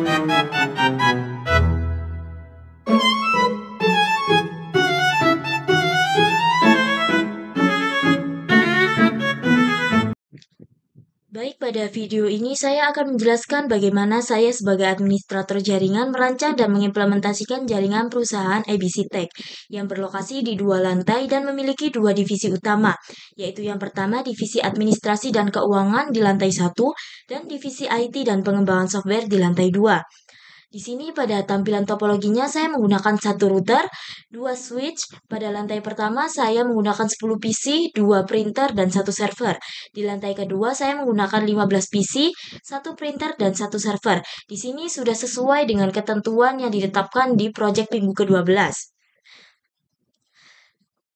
Baik, pada video ini saya akan menjelaskan bagaimana saya sebagai administrator jaringan merancang dan mengimplementasikan jaringan perusahaan ABC Tech yang berlokasi di 2 lantai dan memiliki 2 divisi utama, yaitu yang pertama divisi administrasi dan keuangan di lantai 1 dan divisi IT dan pengembangan software di lantai 2. Di sini pada tampilan topologinya saya menggunakan 1 router, 2 switch. Pada lantai pertama saya menggunakan 10 PC, 2 printer, dan 1 server. Di lantai kedua saya menggunakan 15 PC, 1 printer, dan 1 server. Di sini sudah sesuai dengan ketentuan yang ditetapkan di proyek minggu ke-12.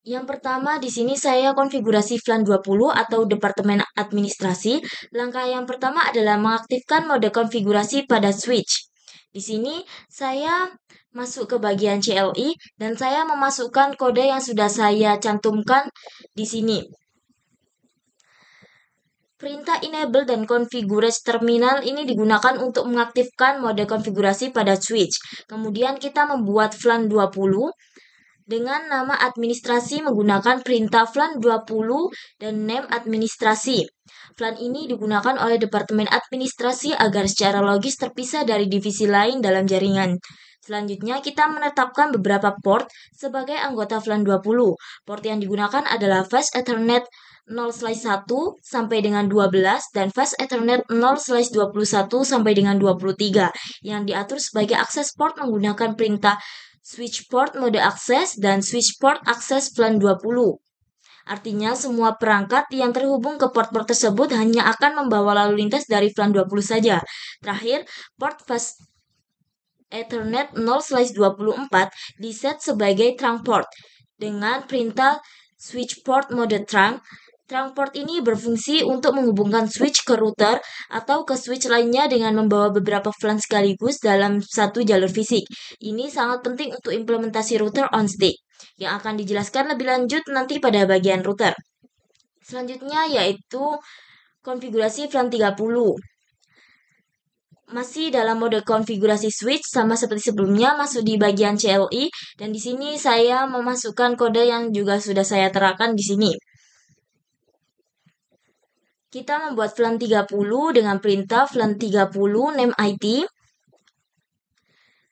Yang pertama, di sini saya konfigurasi VLAN 20 atau Departemen Administrasi. Langkah yang pertama adalah mengaktifkan mode konfigurasi pada switch. Di sini saya masuk ke bagian CLI dan saya memasukkan kode yang sudah saya cantumkan di sini. Perintah enable dan configurate terminal ini digunakan untuk mengaktifkan mode konfigurasi pada switch. Kemudian kita membuat VLAN 20 dengan nama administrasi menggunakan perintah VLAN 20 dan name administrasi. VLAN ini digunakan oleh Departemen Administrasi agar secara logis terpisah dari divisi lain dalam jaringan. Selanjutnya, kita menetapkan beberapa port sebagai anggota VLAN 20. Port yang digunakan adalah Fast Ethernet 0/1 sampai dengan 12 dan Fast Ethernet 0/21 sampai dengan 23 yang diatur sebagai akses port menggunakan perintah switch port mode akses dan switch port akses VLAN 20. Artinya semua perangkat yang terhubung ke port-port tersebut hanya akan membawa lalu lintas dari VLAN 20 saja. Terakhir, port Fast Ethernet 0/24 diset sebagai trunk port dengan perintah switch port mode trunk. Trunk port ini berfungsi untuk menghubungkan switch ke router atau ke switch lainnya dengan membawa beberapa VLAN sekaligus dalam satu jalur fisik. Ini sangat penting untuk implementasi router on stick, yang akan dijelaskan lebih lanjut nanti pada bagian router. Selanjutnya yaitu konfigurasi VLAN 30. Masih dalam mode konfigurasi switch sama seperti sebelumnya, masuk di bagian CLI dan di sini saya memasukkan kode yang juga sudah saya terapkan di sini. Kita membuat VLAN 30 dengan perintah VLAN 30 name IT.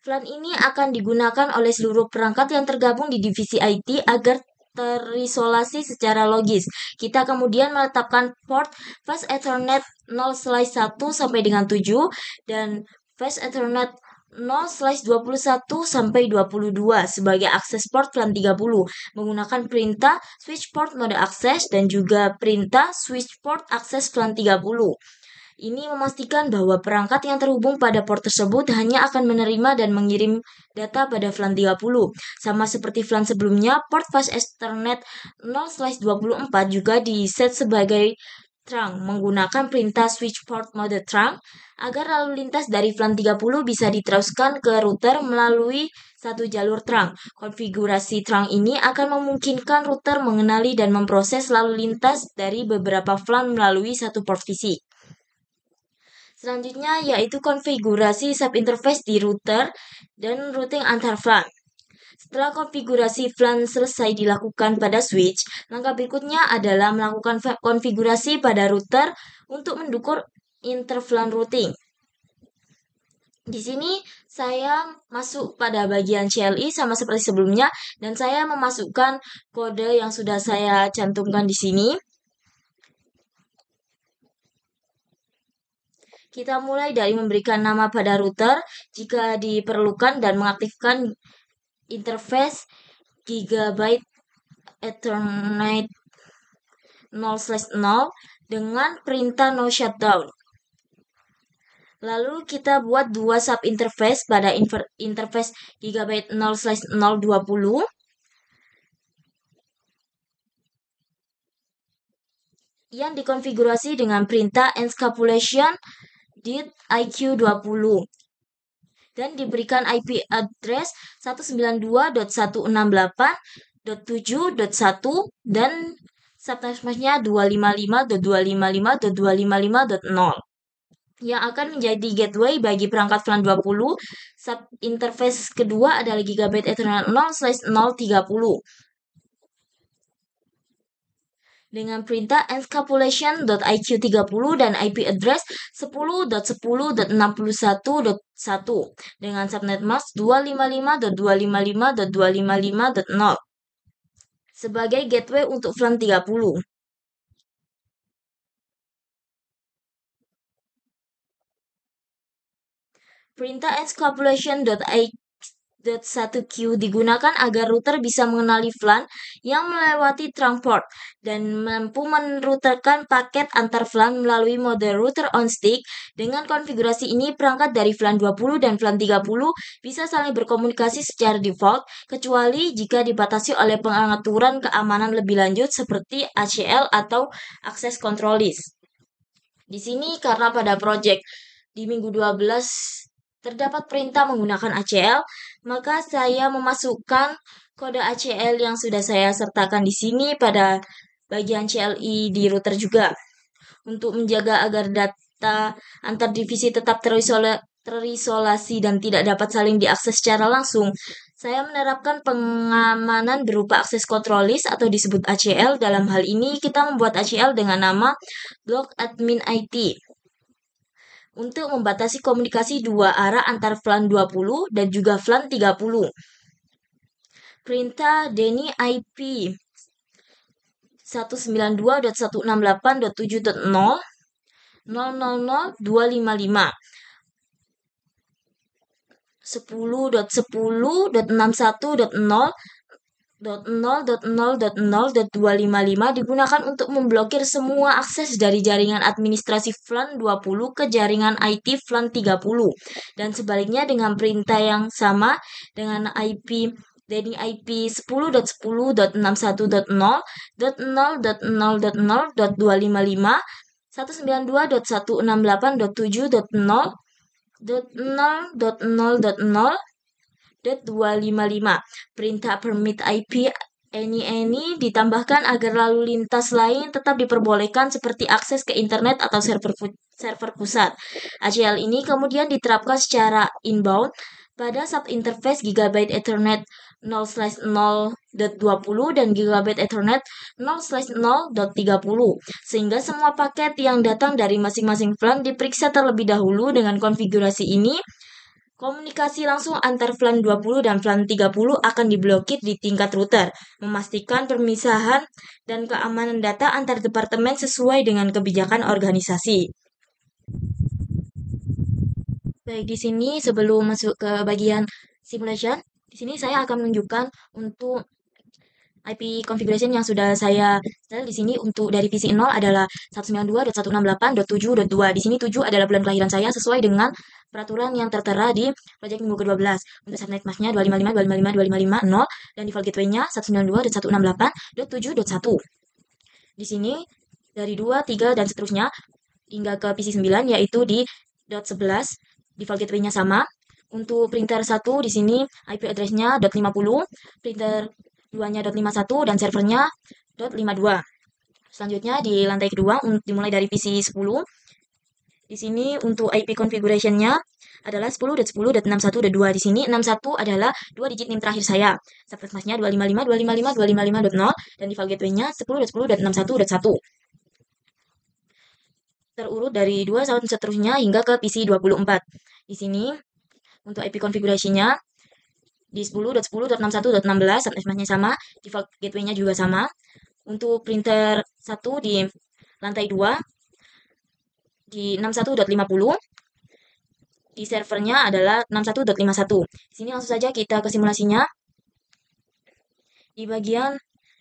VLAN ini akan digunakan oleh seluruh perangkat yang tergabung di divisi IT agar terisolasi secara logis. Kita kemudian meletakkan port Fast Ethernet 0/1 sampai dengan 7 dan Fast Ethernet 0/21 sampai 22 sebagai akses port VLAN 30 menggunakan perintah switch port mode akses dan juga perintah switch port akses VLAN 30. Ini memastikan bahwa perangkat yang terhubung pada port tersebut hanya akan menerima dan mengirim data pada VLAN 30. Sama seperti VLAN sebelumnya, port Fast Ethernet 0/24 juga diset sebagai trunk menggunakan perintah switch port mode trunk agar lalu lintas dari VLAN 30 bisa diteruskan ke router melalui satu jalur trunk. Konfigurasi trunk ini akan memungkinkan router mengenali dan memproses lalu lintas dari beberapa VLAN melalui satu port fisik. Selanjutnya yaitu konfigurasi subinterface di router dan routing antar VLAN. Setelah konfigurasi VLAN selesai dilakukan pada switch, langkah berikutnya adalah melakukan konfigurasi pada router untuk mendukung inter-VLAN routing. Di sini saya masuk pada bagian CLI sama seperti sebelumnya dan saya memasukkan kode yang sudah saya cantumkan di sini. Kita mulai dari memberikan nama pada router jika diperlukan dan mengaktifkan interface Gigabyte Ethernet 0/0 dengan perintah no shutdown. Lalu kita buat 2 subinterface pada interface Gigabyte 0/020 yang dikonfigurasi dengan perintah encapsulation .iq20 dan diberikan IP address 192.168.7.1 dan subnetnya 255.255.255.0. yang akan menjadi gateway bagi perangkat VLAN 20. Sub interface kedua adalah Gigabit Ethernet 0/030 dengan perintah encapsulation.iq30 dan IP address 10.10.61.1 dengan subnet mask 255.255.255.0 sebagai gateway untuk VLAN 30. Perintah encapsulation.1q digunakan agar router bisa mengenali VLAN yang melewati trunk port dan mampu meruterkan paket antar VLAN melalui mode router on stick. Dengan konfigurasi ini, perangkat dari VLAN 20 dan VLAN 30 bisa saling berkomunikasi secara default, kecuali jika dibatasi oleh pengaturan keamanan lebih lanjut seperti ACL atau Access Control List. Di sini karena pada project di minggu 12 terdapat perintah menggunakan ACL, maka saya memasukkan kode ACL yang sudah saya sertakan di sini pada bagian CLI di router juga untuk menjaga agar data antar divisi tetap terisolasi dan tidak dapat saling diakses secara langsung. Saya menerapkan pengamanan berupa akses control list atau disebut ACL. Dalam hal ini kita membuat ACL dengan nama block admin IT untuk membatasi komunikasi dua arah antar VLAN 20 dan juga VLAN 30. Perintah DNI IP 192.168.7.0 000.255 10.10.61.0.0.0.255 digunakan untuk memblokir semua akses dari jaringan administrasi VLAN 20 ke jaringan IT VLAN 30 dan sebaliknya dengan perintah yang sama dengan IP dari IP 10.10.61.0.0.0.0.255 192.168.7.0.0.0.255. Perintah permit IP any ditambahkan agar lalu lintas lain tetap diperbolehkan seperti akses ke internet atau server pusat. ACL ini kemudian diterapkan secara inbound pada subinterface Gigabit Ethernet 0/0.20 dan Gigabit Ethernet 0/0.30 sehingga semua paket yang datang dari masing-masing VLAN diperiksa terlebih dahulu. Dengan konfigurasi ini, komunikasi langsung antar VLAN 20 dan VLAN 30 akan diblokir di tingkat router, memastikan pemisahan dan keamanan data antar departemen sesuai dengan kebijakan organisasi. Baik, di sini sebelum masuk ke bagian simulation, di sini saya akan menunjukkan untuk IP configuration yang sudah saya setel di sini. Untuk dari PC 0 adalah 192.168.7.2. Di sini 7 adalah bulan kelahiran saya sesuai dengan peraturan yang tertera di project minggu ke-12. Untuk subnet masknya 255.255.255.0 dan default gateway-nya 192.168.7.1. Di sini dari 2, 3 dan seterusnya hingga ke PC 9 yaitu di .11 default gateway-nya sama. Untuk printer 1 di sini IP address-nya .50, printer 2-nya .51 dan servernya .52. Selanjutnya di lantai kedua dimulai dari PC 10. Di sini untuk IP configuration-nya adalah 10.10.61.2. Di sini 61 adalah 2 digit NIM terakhir saya. Subnet masknya 255.255.255.0 dan default gateway-nya 10.10.61.1. Terurut dari 2 sampai seterusnya hingga ke PC 24. Di sini untuk IP configuration-nya di 10.10.61.16 subnet masknya sama, default gateway-nya juga sama. Untuk printer 1 di lantai 2 di 61.50. Di servernya adalah 61.51. Di sini langsung saja kita ke simulasinya. Di bagian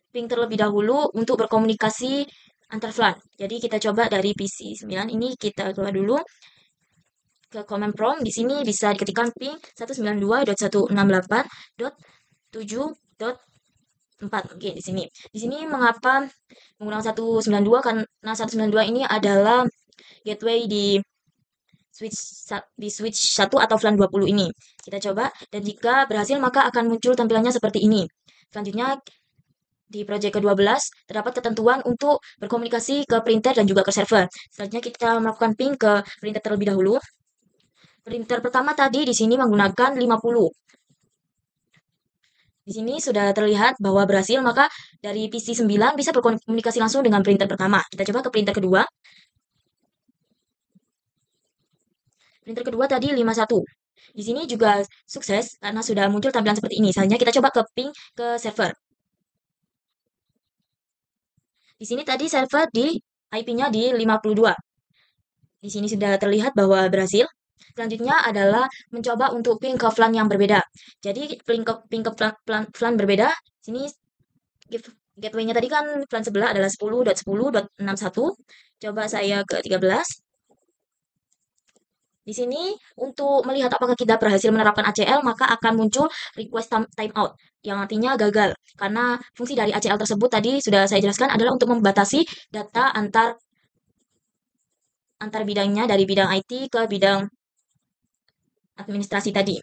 ping terlebih dahulu untuk berkomunikasi antar VLAN. Jadi kita coba dari PC 9 ini kita coba dulu ke command prompt. Di sini bisa diketikkan ping 192.168.7.4. Oke, di sini. Di sini mengapa menggunakan 192 karena 192 ini adalah gateway di switch 1 atau VLAN 20 ini. Kita coba dan jika berhasil maka akan muncul tampilannya seperti ini. Selanjutnya Di project ke-12, terdapat ketentuan untuk berkomunikasi ke printer dan juga ke server. Selanjutnya kita melakukan ping ke printer terlebih dahulu. Printer pertama tadi di sini menggunakan 50. Di sini sudah terlihat bahwa berhasil, maka dari PC 9 bisa berkomunikasi langsung dengan printer pertama. Kita coba ke printer kedua. Printer kedua tadi 51. Di sini juga sukses karena sudah muncul tampilan seperti ini. Selanjutnya kita coba ke ping ke server. Di sini tadi server di IP-nya di 52. Di sini sudah terlihat bahwa berhasil. Selanjutnya adalah mencoba untuk ping ke VLAN yang berbeda. Jadi ping ke VLAN berbeda. Sini gateway-nya tadi kan VLAN sebelah adalah 10.10.61. Coba saya ke 13. Di sini untuk melihat apakah kita berhasil menerapkan ACL, maka akan muncul request timeout yang artinya gagal. Karena fungsi dari ACL tersebut tadi sudah saya jelaskan adalah untuk membatasi data antar bidangnya dari bidang IT ke bidang administrasi tadi.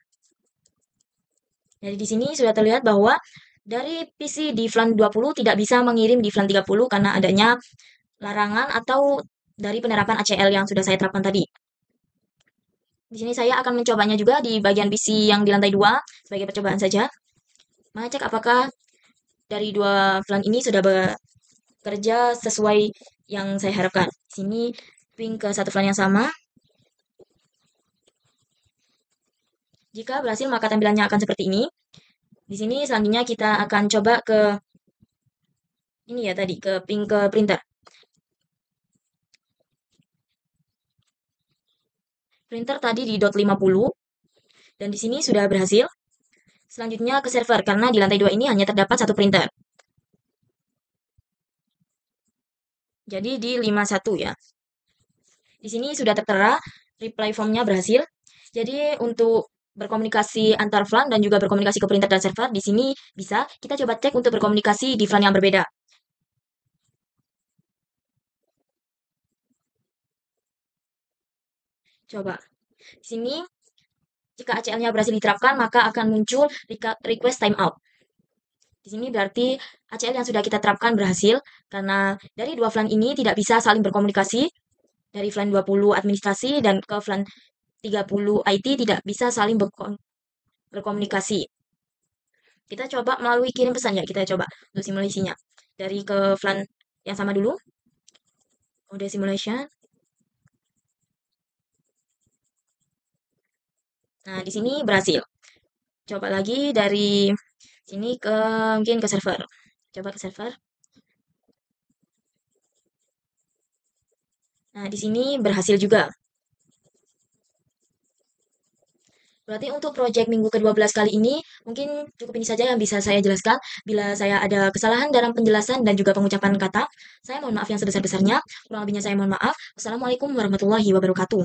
Jadi di sini sudah terlihat bahwa dari PC di VLAN 20 tidak bisa mengirim di VLAN 30 karena adanya larangan atau dari penerapan ACL yang sudah saya terapkan tadi. Di sini saya akan mencobanya juga di bagian PC yang di lantai 2 sebagai percobaan saja. Mengecek apakah dari dua VLAN ini sudah bekerja sesuai yang saya harapkan. Di sini ping ke satu VLAN yang sama. Jika berhasil maka tampilannya akan seperti ini. Di sini selanjutnya kita akan coba ke ini ya tadi, ke ping ke printer. Printer tadi di dot 50 dan di sini sudah berhasil. Selanjutnya ke server karena di lantai 2 ini hanya terdapat satu printer. Jadi di 51 ya. Di sini sudah tertera reply formnya berhasil. Jadi untuk berkomunikasi antar VLAN dan juga berkomunikasi ke printer dan server di sini bisa. Kita coba cek untuk berkomunikasi di VLAN yang berbeda. Coba. Di sini jika ACL-nya berhasil diterapkan maka akan muncul request timeout. Di sini berarti ACL yang sudah kita terapkan berhasil karena dari dua VLAN ini tidak bisa saling berkomunikasi. Dari VLAN 20 administrasi dan ke VLAN 30 IT tidak bisa saling berkomunikasi. Kita coba melalui kirim pesan ya, kita coba untuk simulasinya. Dari ke VLAN yang sama dulu. Mode simulation. Nah, di sini berhasil. Coba lagi dari sini ke mungkin ke server. Coba ke server. Nah, di sini berhasil juga. Berarti untuk proyek minggu ke-12 kali ini, mungkin cukup ini saja yang bisa saya jelaskan. Bila saya ada kesalahan dalam penjelasan dan juga pengucapan kata, saya mohon maaf yang sebesar-besarnya. Kurang lebihnya saya mohon maaf. Wassalamualaikum warahmatullahi wabarakatuh.